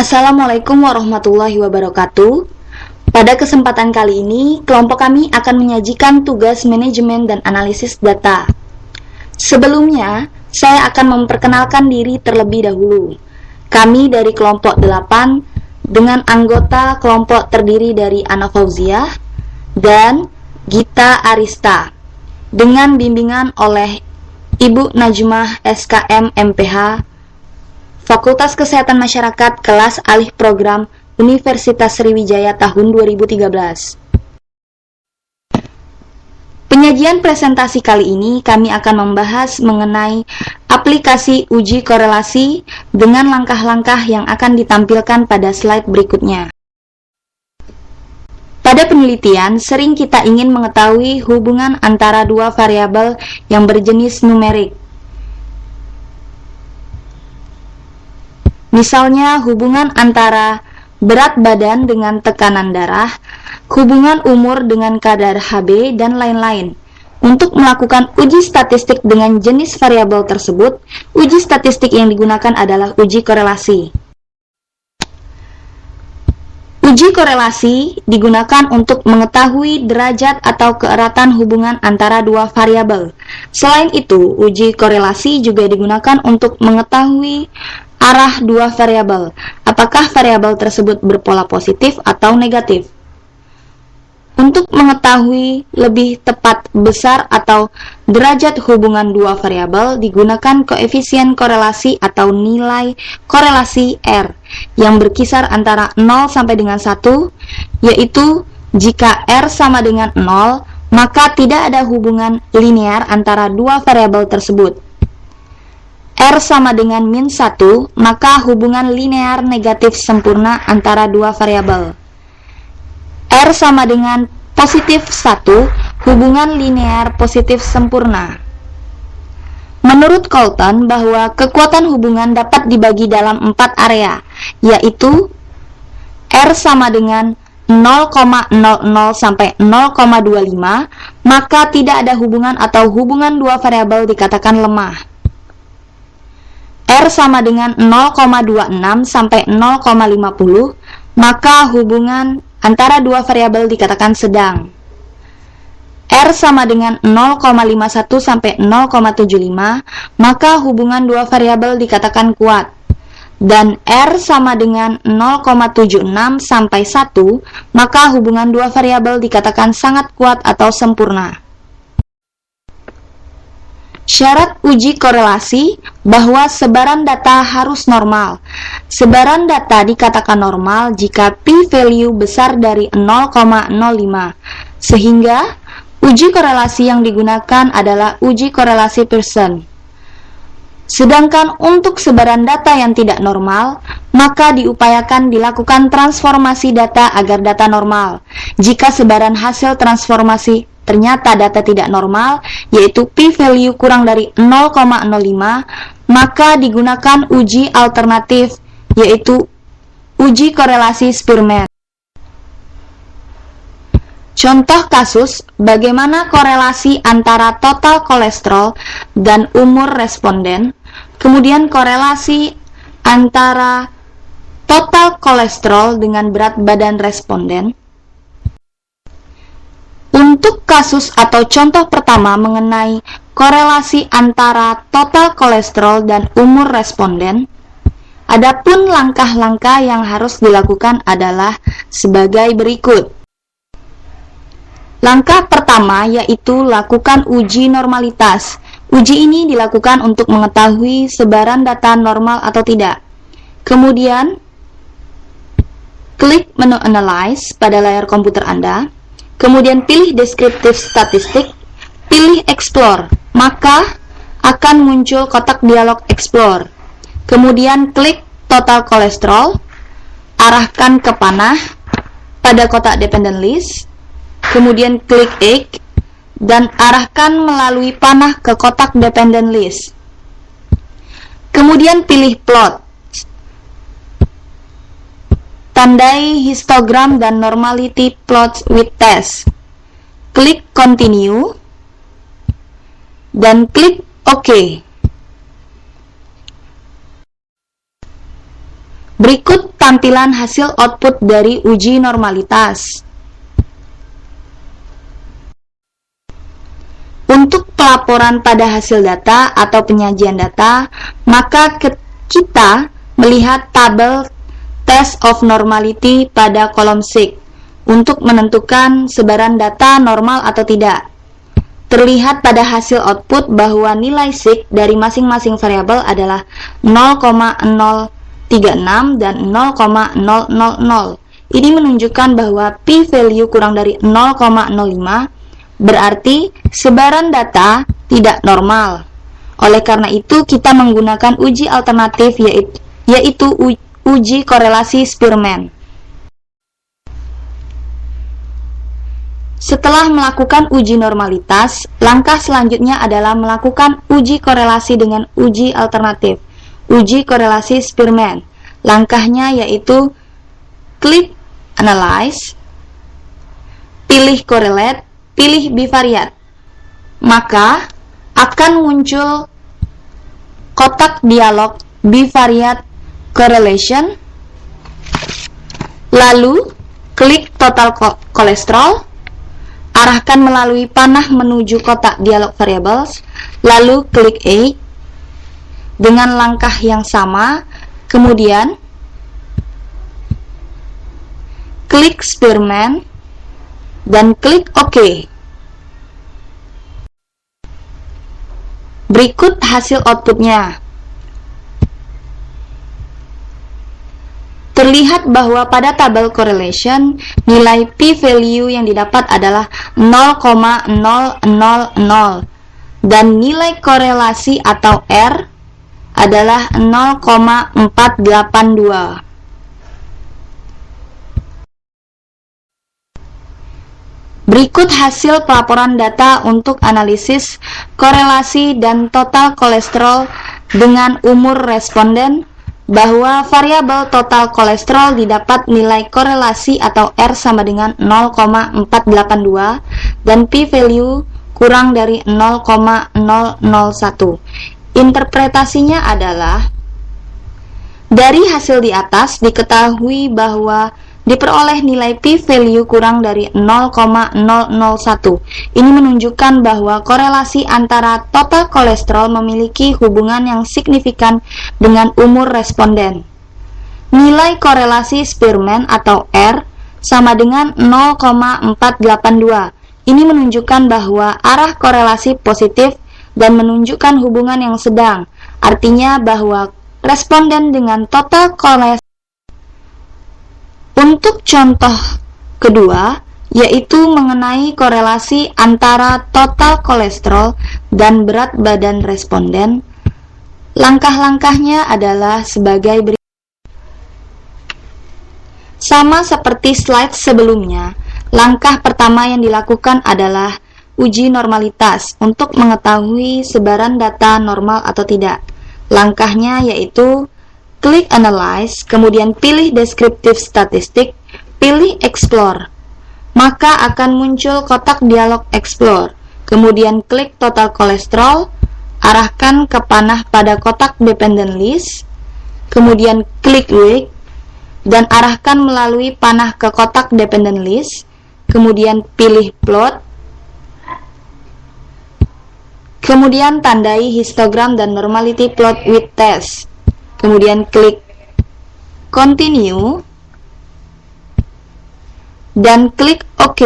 Assalamualaikum warahmatullahi wabarakatuh. Pada kesempatan kali ini, kelompok kami akan menyajikan tugas manajemen dan analisis data. Sebelumnya, saya akan memperkenalkan diri terlebih dahulu. Kami dari kelompok 8 dengan anggota kelompok terdiri dari Ana Fauziah dan Gita Arista dengan bimbingan oleh Ibu Najmah SKM MPH Fakultas Kesehatan Masyarakat kelas alih program Universitas Sriwijaya tahun 2013. Penyajian presentasi kali ini kami akan membahas mengenai aplikasi uji korelasi dengan langkah-langkah yang akan ditampilkan pada slide berikutnya. Pada penelitian, sering kita ingin mengetahui hubungan antara dua variabel yang berjenis numerik. Misalnya hubungan antara berat badan dengan tekanan darah, hubungan umur dengan kadar Hb, dan lain-lain. Untuk melakukan uji statistik dengan jenis variabel tersebut, uji statistik yang digunakan adalah uji korelasi. Uji korelasi digunakan untuk mengetahui derajat atau keeratan hubungan antara dua variabel. Selain itu, uji korelasi juga digunakan untuk mengetahui arah dua variabel, apakah variabel tersebut berpola positif atau negatif. Untuk mengetahui lebih tepat besar atau derajat hubungan dua variabel, digunakan koefisien korelasi atau nilai korelasi R yang berkisar antara 0 sampai dengan 1, yaitu jika R sama dengan 0, maka tidak ada hubungan linear antara dua variabel tersebut. R sama dengan min 1, maka hubungan linear negatif sempurna antara dua variabel. R sama dengan positif 1, hubungan linear positif sempurna. Menurut Colton, bahwa kekuatan hubungan dapat dibagi dalam 4 area, yaitu R sama dengan 0,00 sampai 0,25, maka tidak ada hubungan atau hubungan dua variabel dikatakan lemah. R sama dengan 0,26 sampai 0,50, maka hubungan antara dua variabel dikatakan sedang. R sama dengan 0,51 sampai 0,75, maka hubungan dua variabel dikatakan kuat. Dan R sama dengan 0,76 sampai 1, maka hubungan dua variabel dikatakan sangat kuat atau sempurna. Syarat uji korelasi bahwa sebaran data harus normal. Sebaran data dikatakan normal jika p-value besar dari 0,05, sehingga uji korelasi yang digunakan adalah uji korelasi Pearson. Sedangkan untuk sebaran data yang tidak normal, maka diupayakan dilakukan transformasi data agar data normal. Jika sebaran hasil transformasi ternyata data tidak normal, yaitu p-value kurang dari 0,05, maka digunakan uji alternatif, yaitu uji korelasi Spearman. Contoh kasus bagaimana korelasi antara total kolesterol dan umur responden, kemudian korelasi antara total kolesterol dengan berat badan responden. Untuk kasus atau contoh pertama mengenai korelasi antara total kolesterol dan umur responden, adapun langkah-langkah yang harus dilakukan adalah sebagai berikut. Langkah pertama yaitu lakukan uji normalitas. Uji ini dilakukan untuk mengetahui sebaran data normal atau tidak. Kemudian, klik menu Analyze pada layar komputer Anda. Kemudian pilih Descriptive Statistik, pilih Explore, maka akan muncul kotak dialog Explore. Kemudian klik Total Kolesterol, arahkan ke panah pada kotak Dependent List, kemudian klik X, dan arahkan melalui panah ke kotak Dependent List. Kemudian pilih Plot. Tandai histogram dan normality plots with test. Klik Continue dan klik OK. Berikut tampilan hasil output dari uji normalitas. Untuk pelaporan pada hasil data atau penyajian data, maka kita melihat tabel test of normality pada kolom SIG untuk menentukan sebaran data normal atau tidak. Terlihat pada hasil output bahwa nilai SIG dari masing-masing variabel adalah 0,036 dan 0,000. Ini menunjukkan bahwa p-value kurang dari 0,05 berarti sebaran data tidak normal. Oleh karena itu, kita menggunakan uji alternatif yaitu uji korelasi Spearman. Setelah melakukan uji normalitas, langkah selanjutnya adalah melakukan uji korelasi dengan uji alternatif, uji korelasi Spearman. Langkahnya yaitu klik Analyze, pilih Correlate, pilih bivariate, maka akan muncul kotak dialog bivariate correlation. Lalu klik total kolesterol, arahkan melalui panah menuju kotak dialog variables, lalu klik A dengan langkah yang sama, kemudian klik Spearman dan klik OK. Berikut hasil outputnya. Terlihat bahwa pada tabel correlation, nilai p-value yang didapat adalah 0,000 dan nilai korelasi atau R adalah 0,482. Berikut hasil pelaporan data untuk analisis korelasi dan total kolesterol dengan umur responden, bahwa variabel total kolesterol didapat nilai korelasi atau R sama dengan 0,482 dan p-value kurang dari 0,001. Interpretasinya adalah, dari hasil di atas diketahui bahwa diperoleh nilai p-value kurang dari 0,001. Ini menunjukkan bahwa korelasi antara total kolesterol memiliki hubungan yang signifikan dengan umur responden. Nilai korelasi Spearman atau R sama dengan 0,482. Ini menunjukkan bahwa arah korelasi positif dan menunjukkan hubungan yang sedang, artinya bahwa responden dengan total kolesterol. Untuk contoh kedua, yaitu mengenai korelasi antara total kolesterol dan berat badan responden, langkah-langkahnya adalah sebagai berikut. Sama seperti slide sebelumnya, langkah pertama yang dilakukan adalah uji normalitas untuk mengetahui sebaran data normal atau tidak. Langkahnya yaitu klik Analyze, kemudian pilih Descriptive Statistic, pilih Explore. Maka akan muncul kotak dialog Explore. Kemudian klik Total Kolesterol, arahkan ke panah pada kotak Dependent List, kemudian klik Week, dan arahkan melalui panah ke kotak Dependent List, kemudian pilih Plot, kemudian tandai histogram dan normality plot with test. Kemudian klik Continue dan klik OK.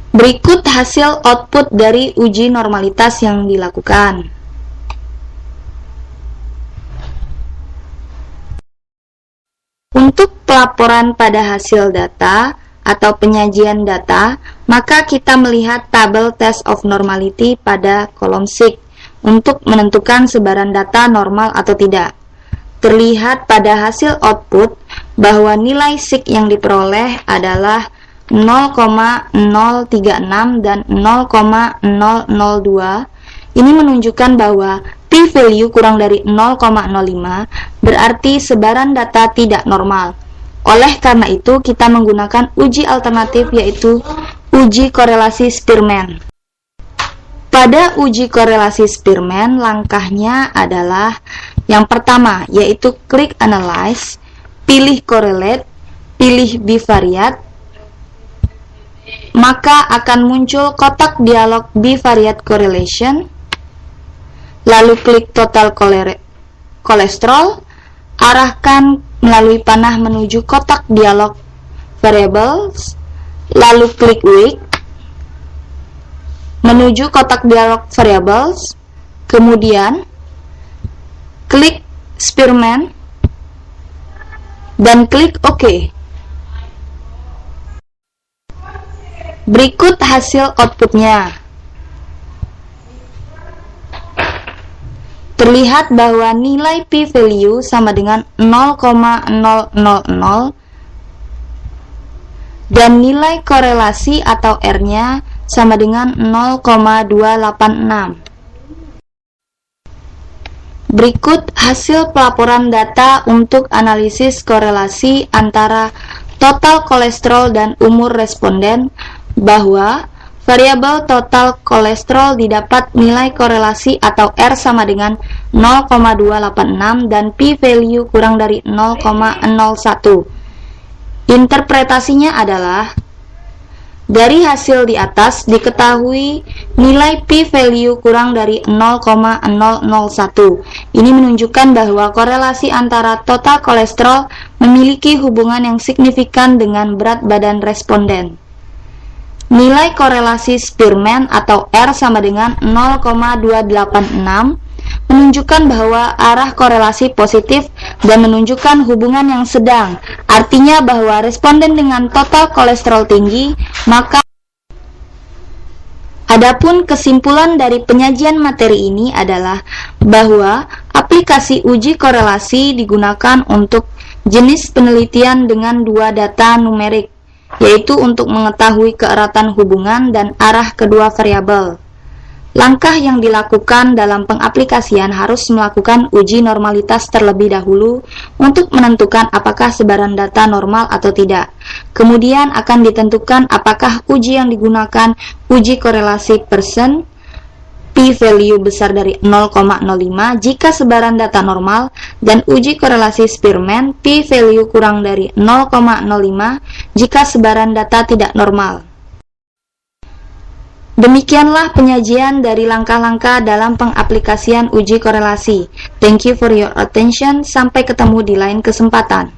Berikut hasil output dari uji normalitas yang dilakukan. Untuk pelaporan pada hasil data atau penyajian data, maka kita melihat tabel test of normality pada kolom SIG untuk menentukan sebaran data normal atau tidak. Terlihat pada hasil output bahwa nilai SIG yang diperoleh adalah 0,036 dan 0,002. Ini menunjukkan bahwa p-value kurang dari 0,05 berarti sebaran data tidak normal. Oleh karena itu, kita menggunakan uji alternatif yaitu uji korelasi Spearman. Pada uji korelasi Spearman, langkahnya adalah yang pertama, yaitu klik Analyze, pilih Correlate, pilih Bivariate, maka akan muncul kotak dialog Bivariate Correlation, lalu klik Total Cholesterol, arahkan melalui panah menuju kotak dialog Variables, lalu klik Week, menuju kotak dialog Variables, kemudian klik Spearman, dan klik OK. Berikut hasil outputnya. Terlihat bahwa nilai p-value sama dengan 0,000 dan nilai korelasi atau R-nya sama dengan 0,286. Berikut hasil pelaporan data untuk analisis korelasi antara total kolesterol dan umur responden, bahwa variabel total kolesterol didapat nilai korelasi atau R sama dengan 0,286 dan p-value kurang dari 0,01. Interpretasinya adalah, dari hasil di atas diketahui nilai p-value kurang dari 0,001. Ini menunjukkan bahwa korelasi antara total kolesterol memiliki hubungan yang signifikan dengan berat badan responden. Nilai korelasi Spearman atau R sama dengan 0,286 menunjukkan bahwa arah korelasi positif dan menunjukkan hubungan yang sedang, artinya bahwa responden dengan total kolesterol tinggi, maka adapun kesimpulan dari penyajian materi ini adalah bahwa aplikasi uji korelasi digunakan untuk jenis penelitian dengan dua data numerik, yaitu untuk mengetahui keeratan hubungan dan arah kedua variabel. Langkah yang dilakukan dalam pengaplikasian harus melakukan uji normalitas terlebih dahulu untuk menentukan apakah sebaran data normal atau tidak. Kemudian akan ditentukan apakah uji yang digunakan uji korelasi Pearson, p-value besar dari 0,05 jika sebaran data normal, dan uji korelasi Spearman, p-value kurang dari 0,05 jika sebaran data tidak normal. Demikianlah penyajian dari langkah-langkah dalam pengaplikasian uji korelasi. Thank you for your attention. Sampai ketemu di lain kesempatan.